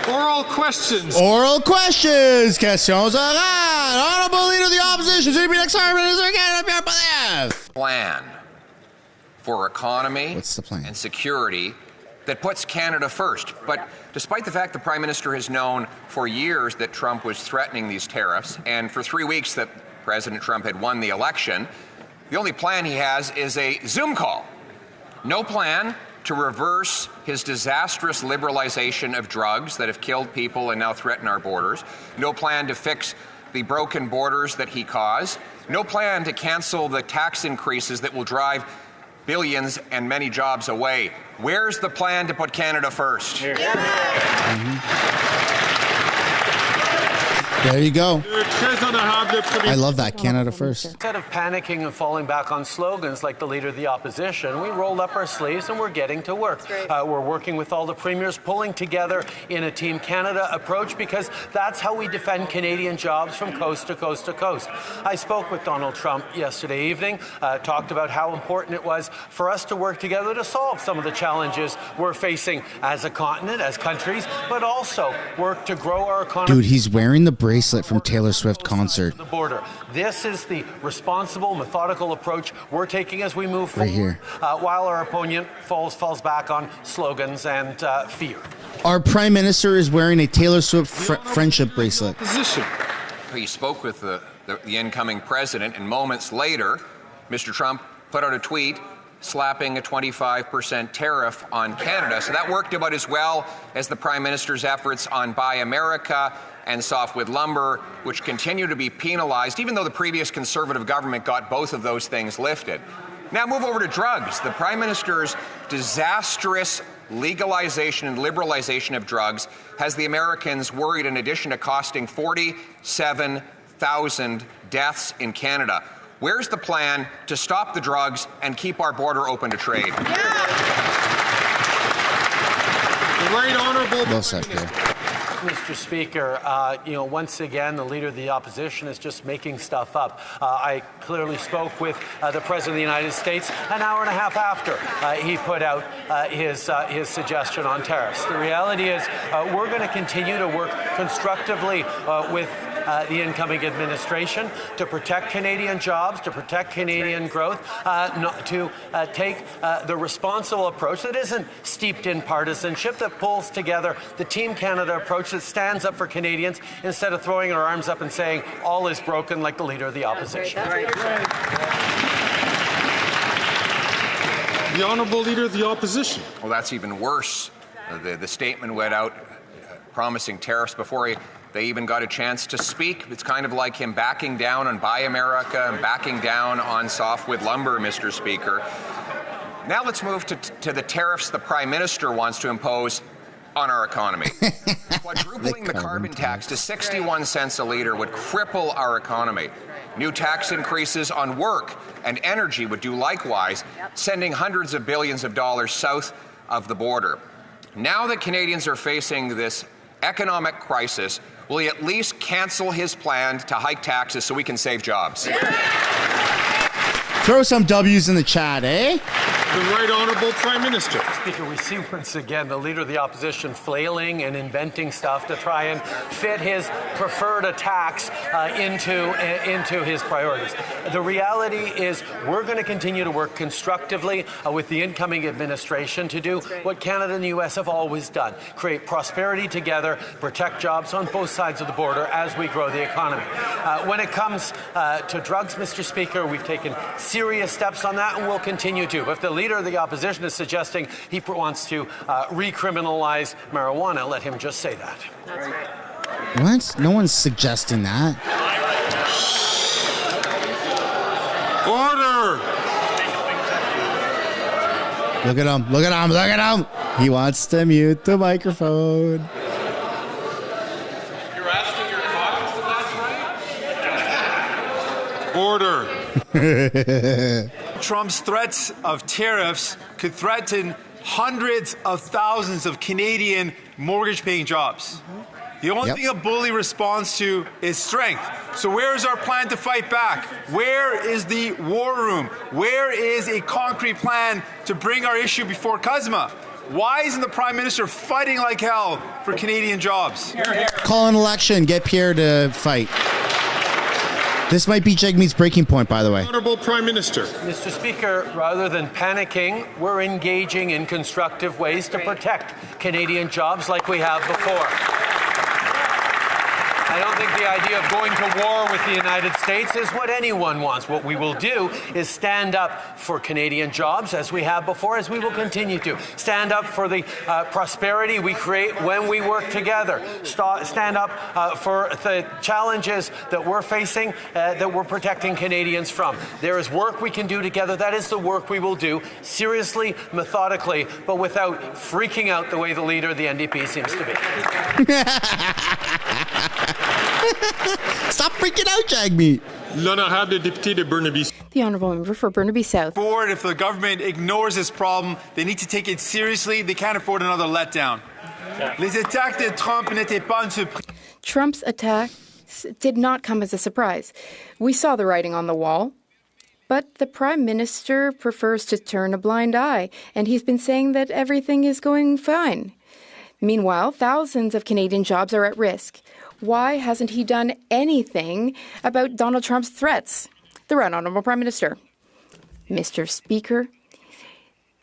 Oral questions. Oral questions. Questions orales. Honorable Leader of the Opposition, should be next Minister Canada, Pierre Poilievre. Plan for economy What's the plan? and security that puts Canada first. But despite the fact the Prime Minister has known for years that Trump was threatening these tariffs, and for 3 weeks that President Trump had won the election, the only plan he has is a Zoom call. No plan to reverse his disastrous liberalization of drugs that have killed people and now threaten our borders. No plan to fix the broken borders that he caused. No plan to cancel the tax increases that will drive billions and many jobs away. Where's the plan to put Canada first? There you go. I love that. Canada first. Instead of panicking and falling back on slogans like the Leader of the Opposition, we rolled up our sleeves and we're getting to work. We're working with all the premiers, pulling together in a Team Canada approach, because that's how we defend Canadian jobs from coast to coast to coast. I spoke with Donald Trump yesterday evening, talked about how important it was for us to work together to solve some of the challenges we're facing as a continent, as countries, but also work to grow our economy. Dude, he's wearing the bracelet from Taylor Swift concert. The border. This is the responsible, methodical approach we're taking as we move forward, right here, while our opponent falls back on slogans and fear. Our Prime Minister is wearing a Taylor Swift friendship bracelet. He spoke with the incoming president, and moments later, Mr. Trump put out a tweet slapping a 25% tariff on Canada. So that worked about as well as the Prime Minister's efforts on Buy America and softwood lumber, which continue to be penalized, even though the previous Conservative government got both of those things lifted. Now move over to drugs. The Prime Minister's disastrous legalization and liberalization of drugs has the Americans worried, in addition to costing 47,000 deaths in Canada. Where's the plan to stop the drugs and keep our border open to trade? The right honourable. Well said, Pierre. Mr. Speaker, once again, the Leader of the Opposition is just making stuff up. I clearly spoke with the President of the United States an hour and a half after he put out his suggestion on tariffs. The reality is we're going to continue to work constructively with the incoming administration to protect Canadian jobs, to protect Canadian growth, to take the responsible approach that isn't steeped in partisanship, that pulls together the Team Canada approach that stands up for Canadians instead of throwing our arms up and saying all is broken like the Leader of the Opposition. The Honourable Leader of the Opposition. Well, that's even worse. The statement went out promising tariffs before they even got a chance to speak. It's kind of like him backing down on Buy America and backing down on softwood lumber, Mr. Speaker. Now let's move to the tariffs the Prime Minister wants to impose on our economy. Quadrupling the carbon tax to 61 cents a litre would cripple our economy. New tax increases on work and energy would do likewise, sending hundreds of billions of dollars south of the border. Now that Canadians are facing this economic crisis, will he at least cancel his plan to hike taxes so we can save jobs? Throw some W's in the chat, eh? The Right Honourable Prime Minister. Speaker, we see once again the Leader of the Opposition flailing and inventing stuff to try and fit his preferred attacks into his priorities. The reality is we're going to continue to work constructively with the incoming administration to do what Canada and the U.S. have always done, create prosperity together, protect jobs on both sides of the border as we grow the economy. When it comes to drugs, Mr. Speaker, we've taken serious steps on that and will continue to. But if the Leader of the Opposition is suggesting he wants to recriminalize marijuana, let him just say that. That's right. What? No one's suggesting that. Order! Look at him. Look at him. Look at him. He wants to mute the microphone. You're asking your caucus if that's right? Order. Trump's threats of tariffs could threaten hundreds of thousands of Canadian mortgage-paying jobs. The only thing a bully responds to is strength. So where is our plan to fight back? Where is the war room? Where is a concrete plan to bring our issue before CUSMA? Why isn't the Prime Minister fighting like hell for Canadian jobs? Call an election. Get Pierre to fight. This might be Jagmeet's breaking point, by the way. Honourable Prime Minister. Mr. Speaker, rather than panicking, we're engaging in constructive ways to protect Canadian jobs like we have before. I don't think the idea of going to war with the United States is what anyone wants. What we will do is stand up for Canadian jobs as we have before, as we will continue to. Stand up for the prosperity we create when we work together. Stand up for the challenges that we're facing, that we're protecting Canadians from. There is work we can do together. That is the work we will do, seriously, methodically, but without freaking out the way the leader of the NDP seems to be. Stop freaking out, Jagmeet. L'honorable député de Burnaby. The Honourable Member for Burnaby South. Forward, if the government ignores this problem, they need to take it seriously. They can't afford another letdown. Les attaques de Trump n'étaient pas une surprise. Trump's attacks did not come as a surprise. We saw the writing on the wall. But the Prime Minister prefers to turn a blind eye, and he's been saying that everything is going fine. Meanwhile, thousands of Canadian jobs are at risk. Why hasn't he done anything about Donald Trump's threats? The Right Honourable Prime Minister. Mr. Speaker,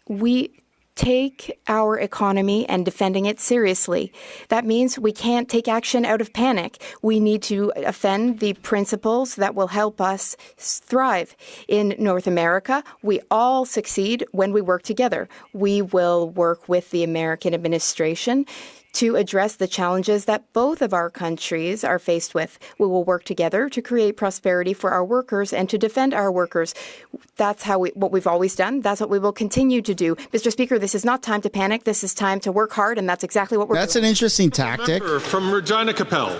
we take our economy and defending it seriously. That means we can't take action out of panic. We need to defend the principles that will help us thrive. In North America, we all succeed when we work together. We will work with the American administration to address the challenges that both of our countries are faced with. We will work together to create prosperity for our workers and to defend our workers. That's what we've always done. That's what we will continue to do. Mr. Speaker, this is not time to panic. This is time to work hard, and that's exactly what we're doing. That's an interesting tactic. Member from Regina Capel.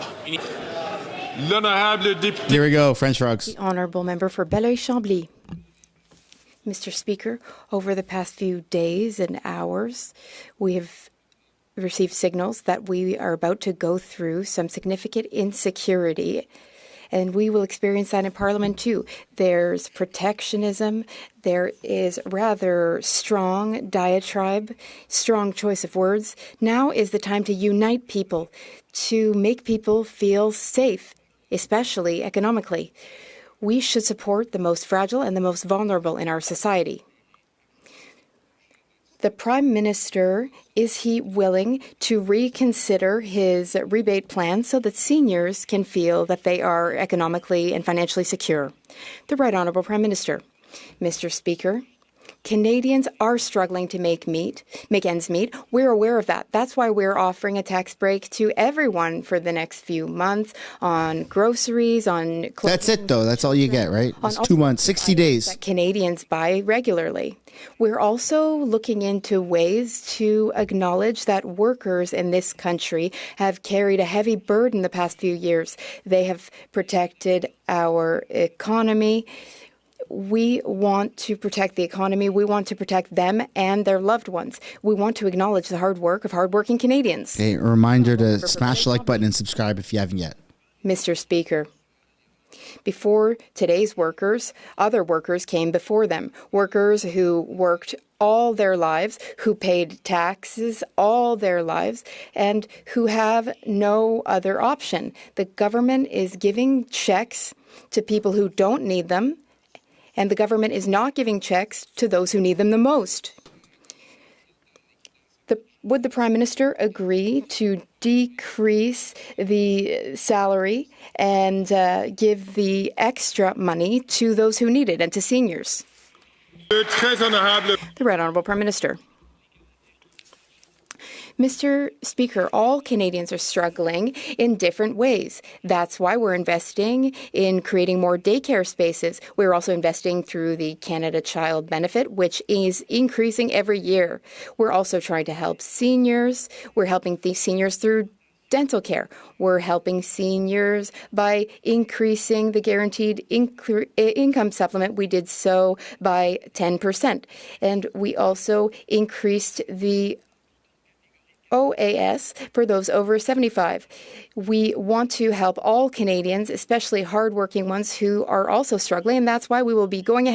L'honorable député. Here we go, French frogs. The Honourable Member for Belleuil-Chambly. Mr. Speaker, over the past few days and hours, we have received signals that we are about to go through some significant insecurity, and we will experience that in Parliament too. There's protectionism, there is rather strong diatribe, strong choice of words. Now is the time to unite people, to make people feel safe, especially economically. We should support the most fragile and the most vulnerable in our society. The Prime Minister, is he willing to reconsider his rebate plan so that seniors can feel that they are economically and financially secure? The Right Honourable Prime Minister. Mr. Speaker, Canadians are struggling to make ends meet. We're aware of that. That's why we're offering a tax break to everyone for the next few months on groceries, on clothing. That's it, though. That's all you get, right? It's 2 months, 60 days. That Canadians buy regularly. We're also looking into ways to acknowledge that workers in this country have carried a heavy burden the past few years. They have protected our economy. We want to protect the economy. We want to protect them and their loved ones. We want to acknowledge the hard work of hardworking Canadians. Okay, a reminder to smash the like button and subscribe if you haven't yet. Mr. Speaker, before today's workers, other workers came before them. Workers who worked all their lives, who paid taxes all their lives, and who have no other option. The government is giving checks to people who don't need them, and the government is not giving checks to those who need them the most. Would the Prime Minister agree to decrease the salary and give the extra money to those who need it and to seniors? The Right Honourable Prime Minister. Mr. Speaker, all Canadians are struggling in different ways. That's why we're investing in creating more daycare spaces. We're also investing through the Canada Child Benefit, which is increasing every year. We're also trying to help seniors. We're helping these seniors through dental care. We're helping seniors by increasing the guaranteed income supplement. We did so by 10%. And we also increased the OAS for those over 75. We want to help all Canadians, especially hardworking ones who are also struggling, and that's why we will be going ahead